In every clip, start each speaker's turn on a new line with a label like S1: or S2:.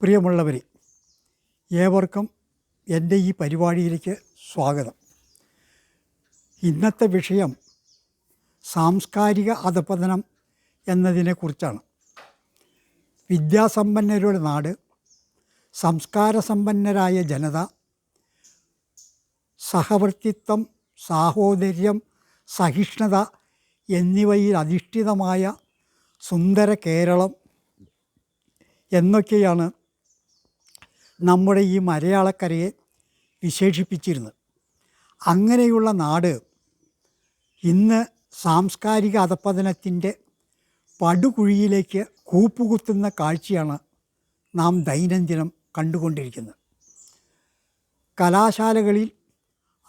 S1: പ്രിയമുള്ളവരെ, ഏവർക്കും എൻ്റെ ഈ പരിപാടിയിലേക്ക് സ്വാഗതം. ഇന്നത്തെ വിഷയം സാംസ്കാരിക അധപതനം എന്നതിനെക്കുറിച്ചാണ്. വിദ്യാസമ്പന്നരുടെ നാട്, സംസ്കാരസമ്പന്നരായ ജനത, സഹവർത്തിത്വം, സാഹോദര്യം, സഹിഷ്ണുത എന്നിവയിൽ അധിഷ്ഠിതമായ സുന്ദര കേരളം എന്നൊക്കെയാണ് നമ്മുടെ ഈ മലയാളക്കരയെ വിശേഷിപ്പിച്ചിരുന്നത്. അങ്ങനെയുള്ള നാട് ഇന്ന് സാംസ്കാരിക അധപതനത്തിൻ്റെ പടുകുഴിയിലേക്ക് കൂപ്പുകുത്തുന്ന കാഴ്ചയാണ് നാം ദൈനംദിനം കണ്ടുകൊണ്ടിരിക്കുന്നത്. കലാശാലകളിൽ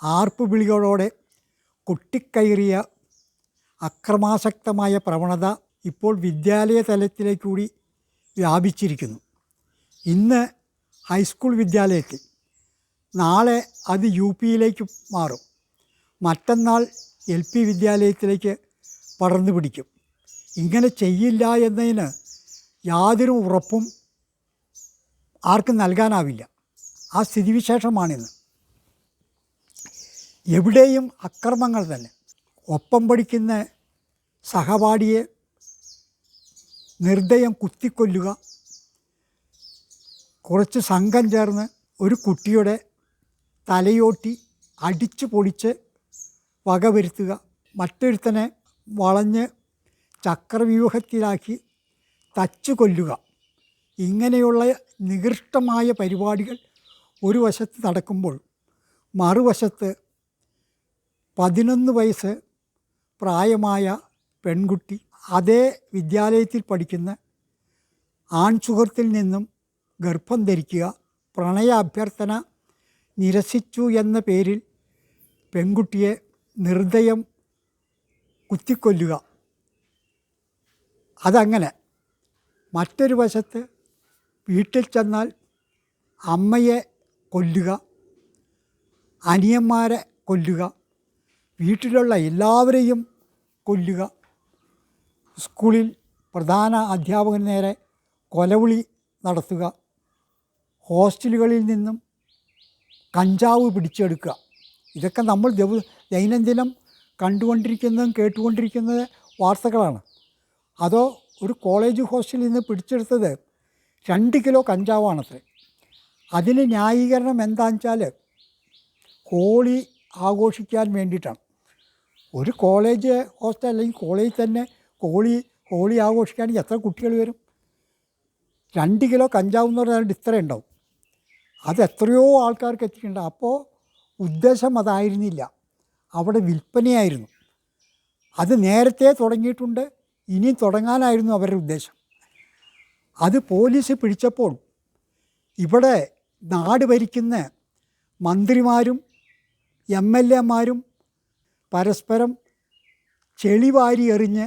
S1: ആർപ്പുവിളികളോടെ കൊട്ടിക്കയറിയ അക്രമാസക്തമായ പ്രവണത ഇപ്പോൾ വിദ്യാലയ തലത്തിലേക്കൂടി വ്യാപിച്ചിരിക്കുന്നു. ഇന്ന് ഹൈസ്കൂൾ വിദ്യാലയത്തിൽ, നാളെ അത് UP-യിലേക്ക് മാറും, മറ്റന്നാൾ LP വിദ്യാലയത്തിലേക്ക് പടർന്നു പിടിക്കും. ഇങ്ങനെ ചെയ്യില്ല എന്നതിന് യാതൊരു ഉറപ്പും ആർക്കും നൽകാനാവില്ല. ആ സ്ഥിതിവിശേഷമാണിന്ന്. എവിടെയും അക്രമങ്ങൾ തന്നെ. ഒപ്പം പഠിക്കുന്ന സഹപാഠിയെ നിർദ്ദയം കുത്തിക്കൊല്ലുക, കുറച്ച് സംഘം ചേർന്ന് ഒരു കുട്ടിയുടെ തലയോട്ടി അടിച്ചു പൊളിച്ച് വകവരുത്തുക, മറ്റൊരുത്തനെ വളഞ്ഞ് ചക്രവ്യൂഹത്തിലാക്കി തച്ചു കൊല്ലുക, ഇങ്ങനെയുള്ള നികൃഷ്ടമായ പരിപാടികൾ ഒരു വശത്ത് നടക്കുമ്പോൾ മറുവശത്ത് 11 വയസ്സ് പ്രായമായ പെൺകുട്ടി അതേ വിദ്യാലയത്തിൽ പഠിക്കുന്ന ആൺസുഹൃത്തിൽ നിന്നും ഗർഭം ധരിക്കുക, പ്രണയ അഭ്യർത്ഥന നിരസിച്ചു എന്ന പേരിൽ പെൺകുട്ടിയെ നിർദ്ദയം കുത്തിക്കൊല്ലുക. അതങ്ങനെ. മറ്റൊരു വശത്ത് വീട്ടിൽ ചെന്നാൽ അമ്മയെ കൊല്ലുക, അനിയന്മാരെ കൊല്ലുക, വീട്ടിലുള്ള എല്ലാവരെയും കൊല്ലുക, സ്കൂളിൽ പ്രധാന അധ്യാപകന് നേരെ കൊലവിളി നടത്തുക, ഹോസ്റ്റലുകളിൽ നിന്നും കഞ്ചാവ് പിടിച്ചെടുക്കുക. ഇതൊക്കെ നമ്മൾ ദൈനംദിനം കണ്ടുകൊണ്ടിരിക്കുന്നതും കേട്ടുകൊണ്ടിരിക്കുന്നത് വാർത്തകളാണ്. അതോ ഒരു കോളേജ് ഹോസ്റ്റലിൽ നിന്ന് പിടിച്ചെടുത്തത് 2 കിലോ കഞ്ചാവാണത്രേ. അതിന് ന്യായീകരണം എന്താണെന്ന് വെച്ചാൽ ഹോളി ആഘോഷിക്കാൻ വേണ്ടിയിട്ടാണ്. ഒരു കോളേജ് ഹോസ്റ്റൽ അല്ലെങ്കിൽ കോളേജിൽ തന്നെ ഹോളി ആഘോഷിക്കുകയാണെങ്കിൽ എത്ര കുട്ടികൾ വരും? 2 കിലോ കഞ്ചാവ് എന്ന് പറഞ്ഞാൽ ഇത്ര ഉണ്ടാവും. അത് എത്രയോ ആൾക്കാർക്ക് എത്തിക്കുന്നുണ്ട്. അപ്പോൾ ഉദ്ദേശം അതായിരുന്നില്ല, അവിടെ വിൽപ്പനയായിരുന്നു. അത് നേരത്തെ തുടങ്ങിയിട്ടുണ്ട്, ഇനിയും തുടങ്ങാനായിരുന്നു അവരുടെ ഉദ്ദേശം. അത് പോലീസ് പിടിച്ചപ്പോൾ ഇവിടെ നാട് ഭരിക്കുന്ന മന്ത്രിമാരും MLA-മാരും പരസ്പരം ചെളിവാരി എറിഞ്ഞ്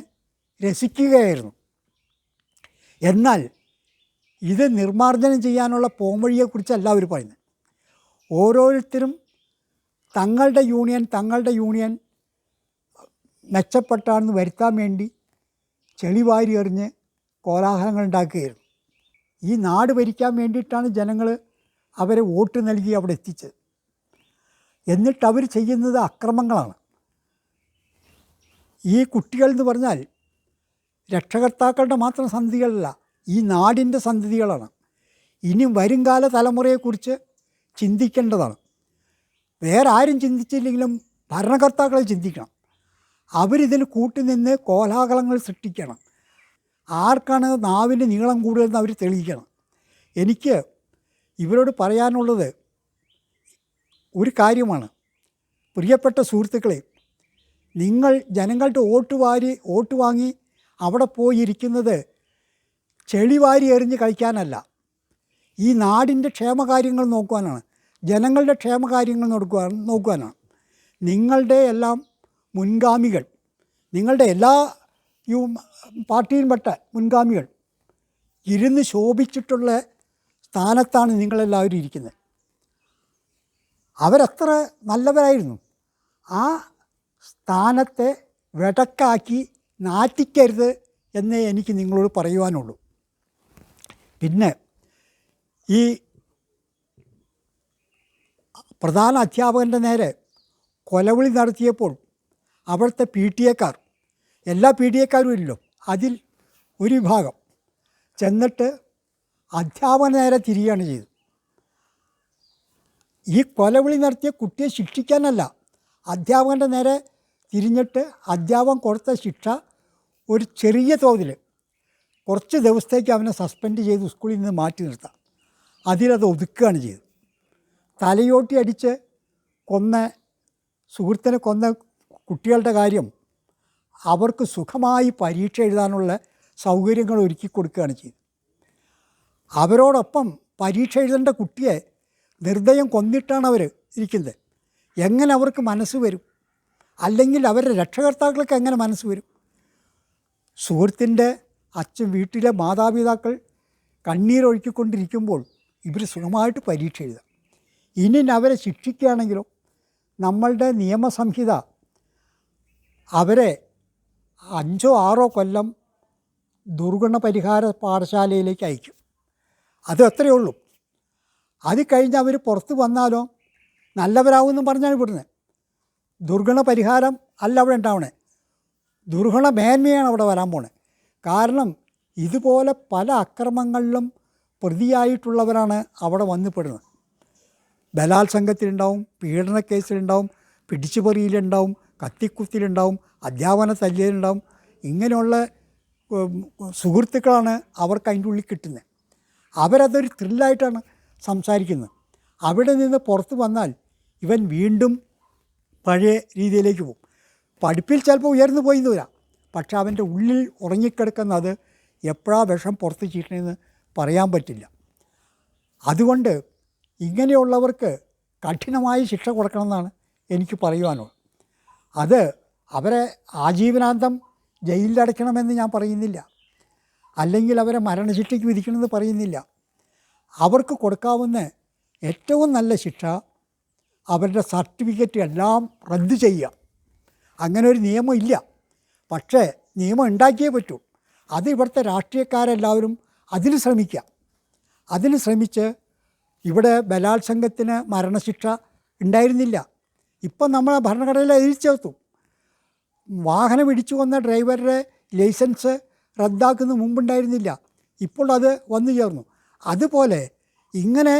S1: രസിക്കുകയായിരുന്നു. എന്നാൽ ഇത് നിർമ്മാർജ്ജനം ചെയ്യാനുള്ള പോംവഴിയെക്കുറിച്ചല്ല അവർ പറയുന്നത്. ഓരോരുത്തരും തങ്ങളുടെ യൂണിയൻ മെച്ചപ്പെട്ടാണെന്ന് വരുത്താൻ വേണ്ടി ചെളിവാരി എറിഞ്ഞ് കോലാഹലങ്ങൾ ഉണ്ടാക്കുകയായിരുന്നു. ഈ നാട് ഭരിക്കാൻ വേണ്ടിയിട്ടാണ് ജനങ്ങൾ അവരെ വോട്ട് നൽകി അവിടെ എത്തിച്ചത്. എന്നിട്ട് അവർ ചെയ്യുന്നത് അക്രമങ്ങളാണ്. ഈ കുട്ടികളെന്ന് പറഞ്ഞാൽ രക്ഷകർത്താക്കളുടെ മാത്രം സന്തതികളല്ല, ഈ നാടിൻ്റെ സന്തതികളാണ്. ഇനി വരുംകാല തലമുറയെക്കുറിച്ച് ചിന്തിക്കേണ്ടതാണ്. വേറെ ആരും ചിന്തിച്ചില്ലെങ്കിലും ഭരണകർത്താക്കളെ ചിന്തിക്കണം. അവരിതിന് കൂട്ടുനിന്ന് കോലാഹലങ്ങൾ സൃഷ്ടിക്കണം. ആർക്കാണ് നാവിൻ്റെ നീളം കൂടുതലെന്ന് അവർ തെളിയിക്കണം. എനിക്ക് ഇവരോട് പറയാനുള്ളത് ഒരു കാര്യമാണ്. പ്രിയപ്പെട്ട സുഹൃത്തുക്കളെ, നിങ്ങൾ ജനങ്ങളുടെ വോട്ട് വാങ്ങി അവിടെ പോയിരിക്കുന്നത് ചെളിവാരി എറിഞ്ഞ് കളിക്കാനല്ല, ഈ നാടിൻ്റെ ക്ഷേമകാര്യങ്ങൾ നോക്കുവാനാണ്, ജനങ്ങളുടെ ക്ഷേമകാര്യങ്ങൾ നോക്കുവാനാണ്. നിങ്ങളുടെ എല്ലാം മുൻഗാമികൾ, നിങ്ങളുടെ എല്ലാ പാർട്ടിയിൽപ്പെട്ട മുൻഗാമികൾ ഇരുന്ന് ശോഭിച്ചിട്ടുള്ള സ്ഥാനത്താണ് നിങ്ങളെല്ലാവരും ഇരിക്കുന്നത്. അവരത്ര നല്ലവരായിരുന്നു. ആ സ്ഥാനത്തെ വെടക്കാക്കി നാറ്റിക്കരുത് എന്നേ എനിക്ക് നിങ്ങളോട് പറയുവാനുള്ളൂ. പിന്നെ ഈ പ്രധാന അധ്യാപകൻ്റെ നേരെ കൊലവിളി നടത്തിയപ്പോൾ അവിടുത്തെ പി ടി എക്കാർ, എല്ലാ പി ടി എക്കാരും ഇല്ലല്ലോ, അതിൽ ഒരു വിഭാഗം ചെന്നിട്ട് അധ്യാപകന് നേരെ തിരിയുകയാണ് ചെയ്തത്. ഈ കൊലവിളി നടത്തിയ കുട്ടിയെ ശിക്ഷിക്കാനല്ല, അധ്യാപകൻ്റെ നേരെ തിരിഞ്ഞിട്ട് അധ്യാപകൻ കൊടുത്ത ശിക്ഷ ഒരു ചെറിയ തോതിൽ കുറച്ച് ദിവസത്തേക്ക് അവനെ സസ്പെൻഡ് ചെയ്ത് സ്കൂളിൽ നിന്ന് മാറ്റി നിർത്താം, അതിലത് ഒതുക്കുകയാണ് ചെയ്തത്. തലയോട്ടി അടിച്ച് സുഹൃത്തിനെ കൊന്ന കുട്ടികളുടെ കാര്യം അവർക്ക് സുഖമായി പരീക്ഷ എഴുതാനുള്ള സൗകര്യങ്ങൾ ഒരുക്കി കൊടുക്കുകയാണ് ചെയ്തത്. അവരോടൊപ്പം പരീക്ഷ എഴുതേണ്ട കുട്ടിയെ നിർദ്ദയം കൊന്നിട്ടാണ് അവർ ഇരിക്കുന്നത്. എങ്ങനെ അവർക്ക് മനസ്സ് വരും? അല്ലെങ്കിൽ അവരുടെ രക്ഷകർത്താക്കൾക്ക് എങ്ങനെ മനസ്സ് വരും? സുഹൃത്തിൻ്റെ അച്ഛൻ, വീട്ടിലെ മാതാപിതാക്കൾ കണ്ണീരൊഴുക്കിക്കൊണ്ടിരിക്കുമ്പോൾ ഇവർ സുഖമായിട്ട് പരീക്ഷ എഴുതാം. ഇനി അവരെ ശിക്ഷിക്കുകയാണെങ്കിലോ നമ്മളുടെ നിയമസംഹിത അവരെ 5-6 കൊല്ലം ദുർഗുണ പരിഹാര പാഠശാലയിലേക്ക് അയക്കും. അത് അത്രയേ ഉള്ളൂ. അത് കഴിഞ്ഞ് അവർ പുറത്ത് വന്നാലോ നല്ലവരാകുമെന്നും പറഞ്ഞാണ് വിടുന്നത്. ദുർഗുണ പരിഹാരം അല്ല അവിടെ ഉണ്ടാവണേ, ദുർഗുണ മേന്മയാണ് അവിടെ വരാൻ പോണത്. കാരണം ഇതുപോലെ പല അക്രമങ്ങളിലും പ്രതിയായിട്ടുള്ളവരാണ് അവിടെ വന്നുപെടുന്നത്. ബലാത്സംഗത്തിലുണ്ടാവും, പീഡന കേസിലുണ്ടാവും, പിടിച്ചുപറിയിലുണ്ടാവും, കത്തിക്കുത്തിലുണ്ടാവും, അധ്യാപന തല്ലിയിലുണ്ടാവും. ഇങ്ങനെയുള്ള സുഹൃത്തുക്കളാണ് അവർക്ക് അതിൻ്റെ ഉള്ളിൽ കിട്ടുന്നത്. അവരതൊരു ത്രില്ലായിട്ടാണ് സംസാരിക്കുന്നത്. അവിടെ നിന്ന് പുറത്ത് വന്നാൽ ഇവൻ വീണ്ടും പഴയ രീതിയിലേക്ക് പോകും. പഠിപ്പിൽ ചിലപ്പോൾ ഉയർന്നു പോയി വരാം, പക്ഷെ അവൻ്റെ ഉള്ളിൽ ഉറങ്ങിക്കിടക്കുന്നത് എപ്പോഴാണ് വിഷം പുറത്ത് ചീട്ടണമെന്ന് പറയാൻ പറ്റില്ല. അതുകൊണ്ട് ഇങ്ങനെയുള്ളവർക്ക് കഠിനമായ ശിക്ഷ കൊടുക്കണമെന്നാണ് എനിക്ക് പറയുവാനുള്ളത്. അത് അവരെ ആജീവനാന്തം ജയിലിലടയ്ക്കണമെന്ന് ഞാൻ പറയുന്നില്ല, അല്ലെങ്കിൽ അവരെ മരണശിക്ഷയ്ക്ക് വിധിക്കണമെന്ന് പറയുന്നില്ല. അവർക്ക് കൊടുക്കാവുന്ന ഏറ്റവും നല്ല ശിക്ഷ അവരുടെ സർട്ടിഫിക്കറ്റ് എല്ലാം റദ്ദ് ചെയ്യുക. അങ്ങനെ ഒരു നിയമം ഇല്ല, പക്ഷേ നിയമം ഉണ്ടാക്കിയേ പറ്റൂ. അത് ഇവിടുത്തെ രാഷ്ട്രീയക്കാരെല്ലാവരും അതിന് ശ്രമിക്കുക. അതിന് ശ്രമിച്ച് ഇവിടെ ബലാത്സംഗത്തിന് മരണശിക്ഷ ഉണ്ടായിരുന്നില്ല. ഇപ്പം നമ്മളെ ഭരണഘടനയിൽ എഴുതി ചേർത്തു. വാഹനം ഇടിച്ചു കൊന്ന ഡ്രൈവറുടെ ലൈസൻസ് റദ്ദാക്കുന്ന മുമ്പുണ്ടായിരുന്നില്ല, ഇപ്പോൾ അത് വന്നു ചേർന്നു. അതുപോലെ ഇങ്ങനെ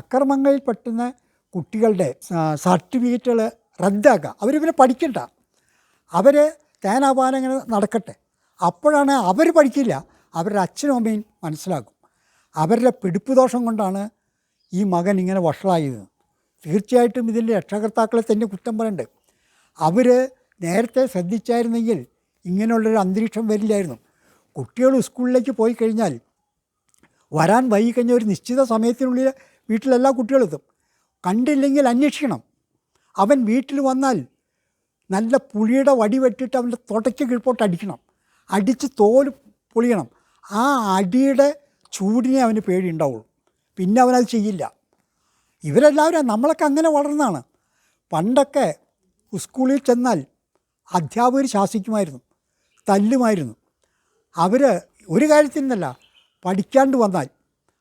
S1: അക്രമങ്ങളിൽ പെട്ടുന്ന കുട്ടികളുടെ സർട്ടിഫിക്കറ്റുകൾ റദ്ദാക്കുക. അവരിവരെ പഠിക്കണ്ട, അവർ തേനാപാനം ഇങ്ങനെ നടക്കട്ടെ. അപ്പോഴാണ് അവർ പഠിക്കില്ല, അവരുടെ അച്ഛനും അമ്മയും മനസ്സിലാക്കും. അവരുടെ പിടിപ്പ് ദോഷം കൊണ്ടാണ് ഈ മകൻ ഇങ്ങനെ വഷളായത്. തീർച്ചയായിട്ടും ഇതിൻ്റെ രക്ഷകർത്താക്കളെ തന്നെ കുറ്റം പറയണ്ട്. അവർ നേരത്തെ ശ്രദ്ധിച്ചായിരുന്നെങ്കിൽ ഇങ്ങനെയുള്ളൊരു അന്തരീക്ഷം വരില്ലായിരുന്നു. കുട്ടികൾ സ്കൂളിലേക്ക് പോയി കഴിഞ്ഞാൽ വരാൻ വൈകിക്കഴിഞ്ഞ ഒരു നിശ്ചിത സമയത്തിനുള്ളിൽ വീട്ടിലെല്ലാ കുട്ടികളെത്തും. കണ്ടില്ലെങ്കിൽ അന്വേഷിക്കണം. അവൻ വീട്ടിൽ വന്നാൽ നല്ല പുളിയുടെ വടി വെട്ടിട്ട് അവൻ്റെ തുടയ്ക്ക് കീഴ്പോട്ട് അടിക്കണം, അടിച്ച് തോല് പൊളിയണം. ആ അടിയുടെ ചൂടിനെ അവന് പേടിയുണ്ടാവുള്ളൂ, പിന്നെ അവനത് ചെയ്യില്ല. ഇവരെല്ലാവരും നമ്മളൊക്കെ അങ്ങനെ വളർന്നതാണ്. പണ്ടൊക്കെ സ്കൂളിൽ ചെന്നാൽ അധ്യാപകർ ശാസിക്കുമായിരുന്നു, തല്ലുമായിരുന്നു. അവർ ഒരു കാര്യത്തിനല്ല, പഠിക്കാണ്ട് വന്നാൽ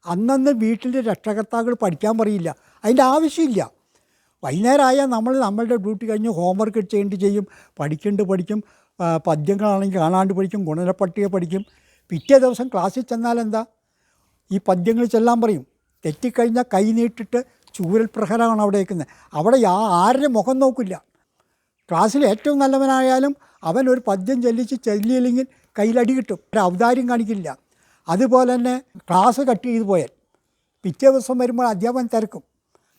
S1: അന്നന്ന് വീട്ടിലെ രക്ഷകർത്താക്കൾ പഠിക്കാൻ പറയില്ല, അതിൻ്റെ ആവശ്യമില്ല. വൈകുന്നേരമായാൽ നമ്മളുടെ ഡ്യൂട്ടി കഴിഞ്ഞ് ഹോംവർക്ക് ചെയ്യേണ്ടി ചെയ്യും, പഠിക്കും. പദ്യങ്ങളാണെങ്കിൽ കാണാണ്ട് പഠിക്കും, ഗുണനപ്പട്ടിക പഠിക്കും. പിറ്റേ ദിവസം ക്ലാസ്സിൽ ചെന്നാൽ എന്താ, ഈ പദ്യങ്ങൾ ചെല്ലാൻ പറയും. തെറ്റിക്കഴിഞ്ഞാൽ കൈ നീട്ടിട്ട് ചൂരൽ പ്രഹരമാണ് അവിടെ വയ്ക്കുന്നത്. അവിടെ ആരുടെ മുഖം നോക്കില്ല. ക്ലാസ്സിൽ ഏറ്റവും നല്ലവനായാലും അവൻ ഒരു പദ്യം ചെല്ലിയില്ലെങ്കിൽ കയ്യിലടി കിട്ടും, ഒരു ഔദാര്യം കാണിക്കില്ല. അതുപോലെ തന്നെ ക്ലാസ് കട്ട് ചെയ്ത് പോയാൽ പിറ്റേ ദിവസം വരുമ്പോൾ അധ്യാപകൻ തിരക്കും,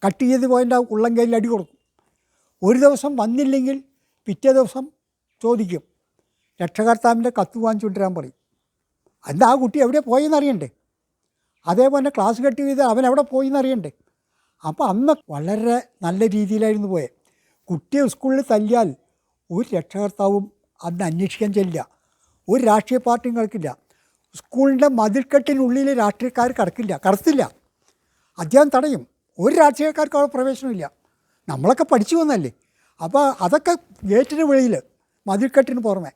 S1: കട്ട് ചെയ്ത് പോയതിൻ്റെ ഉള്ളം കയ്യിൽ അടി കൊടുക്കും. ഒരു ദിവസം വന്നില്ലെങ്കിൽ പിറ്റേ ദിവസം ചോദിക്കും, രക്ഷകർത്താവിൻ്റെ കത്ത് വാങ്ങിച്ചുകൊണ്ടിരാൻ പറയും. എന്താ ആ കുട്ടി എവിടെ പോയെന്ന് അറിയണ്ടേ? അതേപോലെ ക്ലാസ് കട്ട് ചെയ്ത് അവൻ എവിടെ പോയെന്ന് അറിയണ്ടേ? അപ്പോൾ അന്ന് വളരെ നല്ല രീതിയിലായിരുന്നു പോയത്. കുട്ടിയെ സ്കൂളിൽ തല്ലിയാൽ ഒരു രക്ഷകർത്താവും അന്ന് അന്വേഷിക്കാൻ ചെല്ലില്ല, ഒരു രാഷ്ട്രീയ പാർട്ടിയും കിടക്കില്ല. സ്കൂളിൻ്റെ മതിൽക്കെട്ടിനുള്ളിൽ രാഷ്ട്രീയക്കാർ കടത്തില്ല, അധ്യാപനം തടയും. ഒരു രാഷ്ട്രീയക്കാർക്ക് അവിടെ പ്രവേശനമില്ല. നമ്മളൊക്കെ പഠിച്ചു വന്നല്ലേ. അപ്പോൾ അതൊക്കെ ഗേറ്റിന് വെളിയിൽ, മതിൽക്കെട്ടിന് പുറമെ,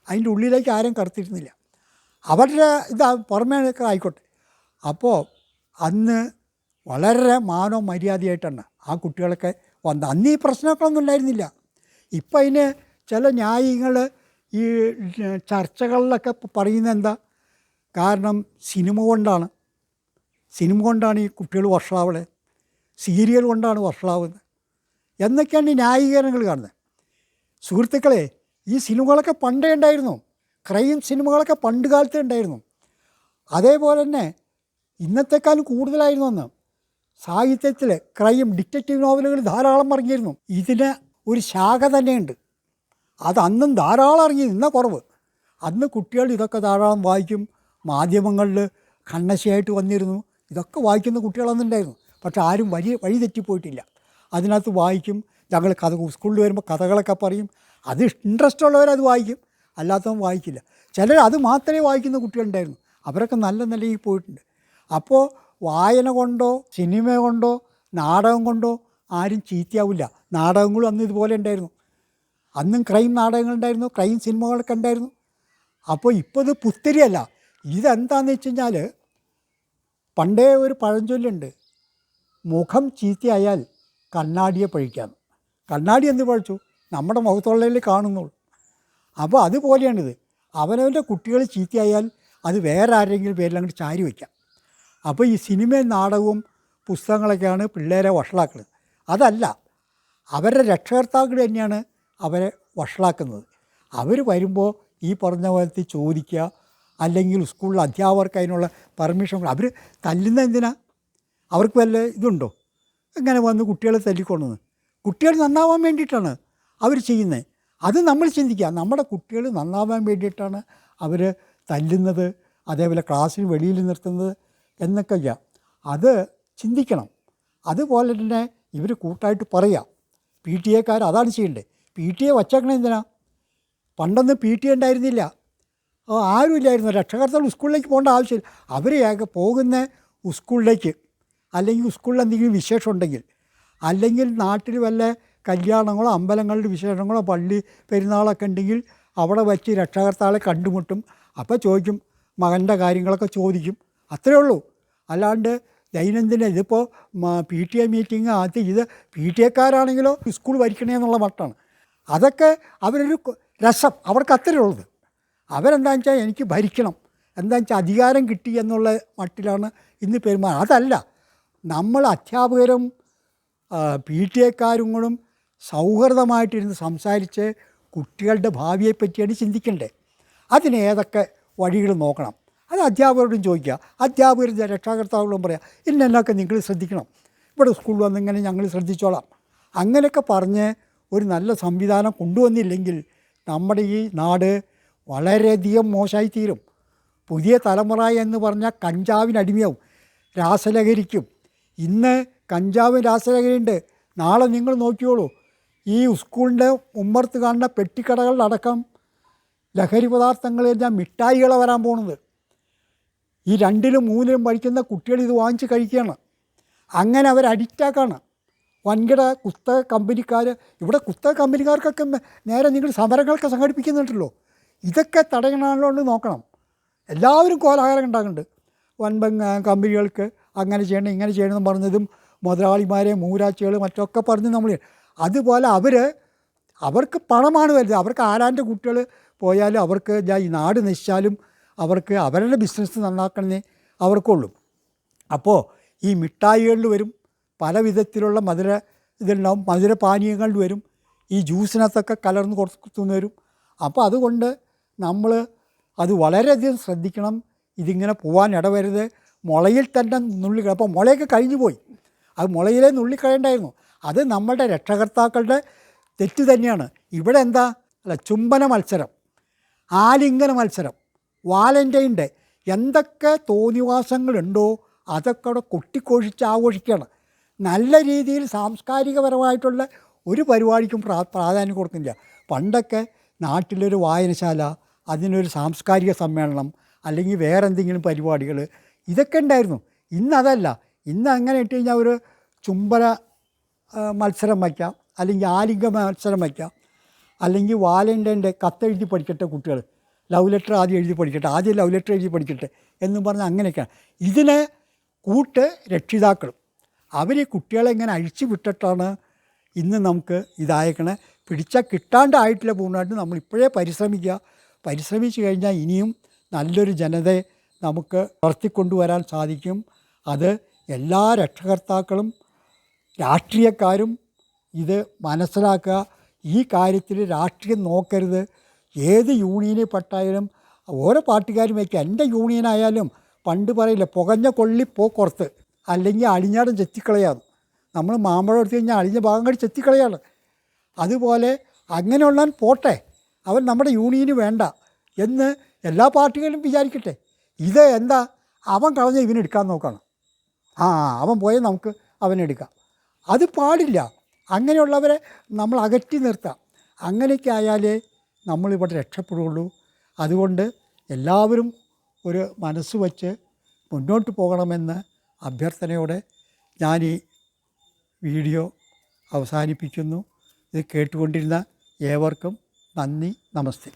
S1: അതിൻ്റെ ഉള്ളിലേക്ക് ആരും കടത്തിയിരുന്നില്ല. അവരുടെ പുറമേ ആയിക്കോട്ടെ. അപ്പോൾ അന്ന് വളരെ മാനവും മര്യാദയായിട്ടാണ് ആ കുട്ടികളൊക്കെ വന്നത്. അന്ന് ഈ പ്രശ്നങ്ങളൊന്നും ഉണ്ടായിരുന്നില്ല. ഇപ്പം അതിന് ചില ന്യായങ്ങൾ ഈ ചർച്ചകളിലൊക്കെ പറയുന്നത് എന്താ, കാരണം സിനിമ കൊണ്ടാണ് ഈ കുട്ടികൾ വഷളാവുന്നത്, സീരിയൽ കൊണ്ടാണ് വഷളാവുന്നത് എന്നൊക്കെയാണ് ഈ ന്യായീകരണങ്ങൾ കാണുന്നത്. സുഹൃത്തുക്കളെ, ഈ സിനിമകളൊക്കെ പണ്ടേ ഉണ്ടായിരുന്നു. ക്രൈം സിനിമകളൊക്കെ പണ്ട് കാലത്തേ ഉണ്ടായിരുന്നു. അതേപോലെ തന്നെ ഇന്നത്തെക്കാളും കൂടുതലായിരുന്നു അന്ന് സാഹിത്യത്തിൽ ക്രൈം ഡിറ്റക്റ്റീവ് നോവലുകൾ ധാരാളം ഇറങ്ങിയിരുന്നു. ഇതിന് ഒരു ശാഖ തന്നെയുണ്ട്. അത് അന്നും ധാരാളം ഇറങ്ങി, ഇന്ന കുറവ്. അന്ന് കുട്ടികൾ ഇതൊക്കെ ധാരാളം വായിക്കും. മാധ്യമങ്ങളിൽ കണ്ണശയായിട്ട് വന്നിരുന്നു. ഇതൊക്കെ വായിക്കുന്ന കുട്ടികളന്നുണ്ടായിരുന്നു. പക്ഷെ ആരും വഴി തെറ്റിപ്പോയിട്ടില്ല. അതിനകത്ത് വായിക്കും. ഞങ്ങൾ കഥ സ്കൂളിൽ വരുമ്പോൾ കഥകളൊക്കെ പറയും. അത് ഇൻട്രസ്റ്റ് ഉള്ളവരത് വായിക്കും, അല്ലാത്തവൻ വായിക്കില്ല. ചിലർ അത് മാത്രമേ വായിക്കുന്ന കുട്ടികളുണ്ടായിരുന്നു. അവരൊക്കെ നല്ല നിലയിൽ പോയിട്ടുണ്ട്. അപ്പോൾ വായന കൊണ്ടോ സിനിമ കൊണ്ടോ നാടകം കൊണ്ടോ ആരും ചീത്തയാവില്ല. നാടകങ്ങളും അന്ന് ഇതുപോലെ ഉണ്ടായിരുന്നു. അന്നും ക്രൈം നാടകങ്ങളുണ്ടായിരുന്നു, ക്രൈം സിനിമകളൊക്കെ ഉണ്ടായിരുന്നു. അപ്പോൾ ഇപ്പോൾ ഇത് പുത്തരിയല്ല. ഇതെന്താണെന്ന് വെച്ച് കഴിഞ്ഞാൽ, പണ്ടേ ഒരു പഴഞ്ചൊല്ലുണ്ട്, മുഖം ചീത്തയായാൽ കണ്ണാടിയെ പഴിക്കാമെന്ന്. കണ്ണാടി എന്ത് പഴിച്ചു? നമ്മുടെ മുഖത്തുള്ളതിൽ കാണുന്നുള്ളൂ. അപ്പോൾ അതുപോലെയാണിത്. അവനവൻ്റെ കുട്ടികൾ ചീത്തയായാൽ അത് വേറെ ആരെങ്കിലും പേരിൽ അങ്ങോട്ട് ചാരി വയ്ക്കാം. അപ്പോൾ ഈ സിനിമയും നാടകവും പുസ്തകങ്ങളൊക്കെയാണ് പിള്ളേരെ വഷളാക്കുന്നത്. അതല്ല, അവരുടെ രക്ഷകർത്താക്കൾ തന്നെയാണ് അവരെ വഷളാക്കുന്നത്. അവർ വരുമ്പോൾ ഈ പറഞ്ഞ പോലത്തെ ചോദിക്കുക, അല്ലെങ്കിൽ സ്കൂളിൽ അധ്യാപകർക്ക് അതിനുള്ള പെർമിഷൻ. അവർ തല്ലുന്ന എന്തിനാ? അവർക്ക് വല്ല ഇതുണ്ടോ? ഇങ്ങനെ വന്ന് കുട്ടികളെ തല്ലിക്കൊണ്ടുവന്ന് കുട്ടികൾ നന്നാവാൻ വേണ്ടിയിട്ടാണ് അവർ ചെയ്യുന്നത്. അത് നമ്മൾ ചിന്തിക്കുക. നമ്മുടെ കുട്ടികൾ നന്നാവാൻ വേണ്ടിയിട്ടാണ് അവർ തല്ലുന്നത്, അതേപോലെ ക്ലാസ്സിന് വെളിയിൽ നിർത്തുന്നത് എന്നൊക്കെ ചെയ്യാം. അത് ചിന്തിക്കണം. അതുപോലെ തന്നെ ഇവർ കൂട്ടായിട്ട് പറയുക. പി ടി എക്കാർ അതാണ് ചെയ്യേണ്ടത്. പി ടി എ വച്ചേക്കണേ എന്തിനാ? പണ്ടൊന്നും പി ടി എ ഉണ്ടായിരുന്നില്ല. ആരുമില്ലായിരുന്നു. രക്ഷകർത്താക്കൾ സ്കൂളിലേക്ക് പോകേണ്ട ആവശ്യമില്ല. അവർ പോകുന്ന സ്കൂളിലേക്ക്, അല്ലെങ്കിൽ സ്കൂളിൽ എന്തെങ്കിലും വിശേഷം ഉണ്ടെങ്കിൽ, അല്ലെങ്കിൽ നാട്ടിൽ വല്ല കല്യാണങ്ങളോ അമ്പലങ്ങളുടെ വിശേഷങ്ങളോ പള്ളി പെരുന്നാളൊക്കെ ഉണ്ടെങ്കിൽ അവിടെ വച്ച് രക്ഷകർത്താക്കളെ കണ്ടുമുട്ടും. അപ്പോൾ ചോദിക്കും, മകൻ്റെ കാര്യങ്ങളൊക്കെ ചോദിക്കും. അത്രയേ ഉള്ളൂ. അല്ലാണ്ട് ദൈനംദിന ഇതിപ്പോൾ പി ടി എ മീറ്റിംഗ് ഇത് പി ടി എക്കാരാണെങ്കിലോ സ്കൂൾ ഭരിക്കണേ എന്നുള്ള മട്ടാണ്. അതൊക്കെ അവരൊരു രസം, അവർക്ക് അത്രയേ ഉള്ളത്. അവരെന്താണെന്ന് വെച്ചാൽ എനിക്ക് ഭരിക്കണം, എന്താണെന്ന് വെച്ചാൽ അധികാരം കിട്ടി എന്നുള്ള മട്ടിലാണ് ഇന്ന് പെരുമാറുന്നത്. അതല്ല, നമ്മൾ അധ്യാപകരും പി ടി എക്കാരും സൗഹൃദമായിട്ടിരുന്ന് സംസാരിച്ച് കുട്ടികളുടെ ഭാവിയെ പറ്റിയാണ് ചിന്തിക്കേണ്ടത്. അതിന് ഏതൊക്കെ വഴികൾ നോക്കണം, അത് അധ്യാപകരോടും ചോദിക്കുക. അധ്യാപകർ രക്ഷാകർത്താക്കളോടും പറയാം, ഇന്നൊക്കെ നിങ്ങൾ ശ്രദ്ധിക്കണം, ഇവിടെ സ്കൂളിൽ വന്നിങ്ങനെ ഞങ്ങൾ ശ്രദ്ധിച്ചോളാം. അങ്ങനെയൊക്കെ പറഞ്ഞ് ഒരു നല്ല സംവിധാനം കൊണ്ടുവന്നില്ലെങ്കിൽ നമ്മുടെ ഈ നാട് വളരെയധികം മോശമായി തീരും. പുതിയ തലമുറ എന്ന് പറഞ്ഞാൽ കഞ്ചാവിനടിമയാവും, രാസലഹരിക്കും. ഇന്ന് കഞ്ചാവും രാസലഹരിയുണ്ട്. നാളെ നിങ്ങൾ നോക്കിയോളൂ, ഈ സ്കൂളിൻ്റെ ഉമ്മർത്ത് കാണുന്ന പെട്ടിക്കടകളിലടക്കം ലഹരി പദാർത്ഥങ്ങൾ കഴിഞ്ഞാൽ മിഠായികളെ വരാൻ പോകുന്നത്. ഈ 2ലും 3ലും പഠിക്കുന്ന കുട്ടികൾ ഇത് വാങ്ങിച്ച് കഴിക്കുകയാണ്. അങ്ങനെ അവർ അഡിക്റ്റാക്കാണ്. വൻകിട കുത്തക കമ്പനിക്കാർ, ഇവിടെ കുത്തക കമ്പനിക്കാർക്കൊക്കെ നേരെ നിങ്ങൾ സമരങ്ങളൊക്കെ സംഘടിപ്പിക്കുന്നുണ്ടല്ലോ. ഇതൊക്കെ തടയണമല്ലോ നോക്കണം. എല്ലാവരും കോലാഹലം ഉണ്ടാകുന്നുണ്ട്. വൻപൻ കമ്പനികൾക്ക് അങ്ങനെ ചെയ്യണം ഇങ്ങനെ ചെയ്യണമെന്ന് പറഞ്ഞതും മുതലാളിമാരെ മൂരാച്ചികൾ മറ്റൊക്കെ പറഞ്ഞ് നമ്മൾ. അതുപോലെ അവർക്ക് പണമാണ് വലുത്. അവർക്ക് ആരാൻ്റെ കുട്ടികൾ പോയാലും അവർക്ക് ഈ നാട് നശിച്ചാലും അവർക്ക് അവരുടെ ബിസിനസ് നന്നാക്കണമെന്നേ അവർക്കുള്ളൂ. അപ്പോൾ ഈ മിഠായികളിൽ വരും, പല വിധത്തിലുള്ള ഇതുണ്ടാവും, മധുരപാനീയങ്ങളിൽ വരും, ഈ ജ്യൂസിനകത്തൊക്കെ കലർന്ന് കൊടുത്തുനിന്ന് വരും. അപ്പോൾ അതുകൊണ്ട് നമ്മൾ അത് വളരെയധികം ശ്രദ്ധിക്കണം. ഇതിങ്ങനെ പോകാൻ ഇടവരുത്. മുളയിൽ തന്നെ അപ്പോൾ മുളയൊക്കെ കഴിഞ്ഞു പോയി, അത് മുളയിലേ നുള്ളിക്കളയണ്ടായിരുന്നു. അത് നമ്മളുടെ രക്ഷകർത്താക്കളുടെ തെറ്റ് തന്നെയാണ്. ഇവിടെ എന്താ ചുംബന മത്സരം, ആലിംഗന മത്സരം, വാലൻ്റൈൻ ഡേ, എന്തൊക്കെ തോന്നിവാസങ്ങളുണ്ടോ അതൊക്കെ അവിടെ കൊട്ടിക്കോഷിച്ച് ആഘോഷിക്കുകയാണ്. നല്ല രീതിയിൽ സാംസ്കാരികപരമായിട്ടുള്ള ഒരു പരിപാടിക്കും പ്രാധാന്യം കൊടുക്കുന്നില്ല. പണ്ടൊക്കെ നാട്ടിലൊരു വായനശാല, അതിനൊരു സാംസ്കാരിക സമ്മേളനം, അല്ലെങ്കിൽ വേറെ എന്തെങ്കിലും പരിപാടികൾ, ഇതൊക്കെ ഉണ്ടായിരുന്നു. ഇന്നതല്ല. ഇന്ന് അങ്ങനെ ഇട്ട് കഴിഞ്ഞാൽ ഒരു ചുംബന മത്സരം വയ്ക്കാം, അല്ലെങ്കിൽ ആലിംഗ മത്സരം വയ്ക്കാം, അല്ലെങ്കിൽ വാലൻ്റൈൻ്റെ കത്തെഴുതി പഠിക്കട്ടെ കുട്ടികൾ, ലവ് ലെറ്റർ ആദ്യം എഴുതി പഠിക്കട്ടെ, ആദ്യം ലവ് ലെറ്റർ എഴുതി പഠിക്കട്ടെ എന്നും പറഞ്ഞാൽ അങ്ങനെയൊക്കെയാണ്. ഇതിനെ കൂട്ട് രക്ഷിതാക്കളും അവർ ഈ കുട്ടികളെ ഇങ്ങനെ അഴിച്ചു വിട്ടിട്ടാണ് ഇന്ന് നമുക്ക് ഇതായേക്കണേ. പിടിച്ചാൽ കിട്ടാണ്ടായിട്ടില്ല പൂർണ്ണമായിട്ട്. നമ്മളിപ്പോഴേ പരിശ്രമിച്ചു കഴിഞ്ഞാൽ ഇനിയും നല്ലൊരു ജനതയെ നമുക്ക് വളർത്തിക്കൊണ്ടുവരാൻ സാധിക്കും. അത് എല്ലാ രക്ഷകർത്താക്കളും രാഷ്ട്രീയക്കാരും ഇത് മനസ്സിലാക്കുക. ഈ കാര്യത്തിൽ രാഷ്ട്രീയം നോക്കരുത്. ഏത് യൂണിയനിൽ പെട്ടായാലും ഓരോ പാർട്ടിക്കാരും വയ്ക്കുക. എൻ്റെ യൂണിയനായാലും പണ്ട് പറയില്ല, പുകഞ്ഞ കൊള്ളി പുറത്ത്, അല്ലെങ്കിൽ അളിഞ്ഞാടും ചെത്തിക്കളയാണ്. നമ്മൾ മാമ്പഴം എടുത്തു കഴിഞ്ഞാൽ അളിഞ്ഞ ഭാഗം കടി ചെത്തിക്കളയാണ്. അതുപോലെ അങ്ങനെയുള്ളവൻ പോട്ടെ, അവൻ നമ്മുടെ യൂണിയന് വേണ്ട എന്ന് എല്ലാ പാർട്ടികളും വിചാരിക്കട്ടെ. ഇത് എന്താ, അവൻ കളഞ്ഞ ഇവനെടുക്കാൻ നോക്കണം. അവൻ പോയാൽ നമുക്ക് അവനെടുക്കാം. അത് പാടില്ല. അങ്ങനെയുള്ളവരെ നമ്മൾ അകറ്റി നിർത്താം. അങ്ങനെയൊക്കെ ആയാലേ നമ്മളിവിടെ രക്ഷപ്പെടുകയുള്ളൂ. അതുകൊണ്ട് എല്ലാവരും ഒരു മനസ്സ് വച്ച് മുന്നോട്ട് പോകണമെന്ന് അഭ്യർത്ഥനയോടെ ഞാൻ ഈ വീഡിയോ അവസാനിപ്പിക്കുന്നു. ഇത് കേട്ടുകൊണ്ടിരുന്ന ഏവർക്കും നന്ദി, നമസ്തേ.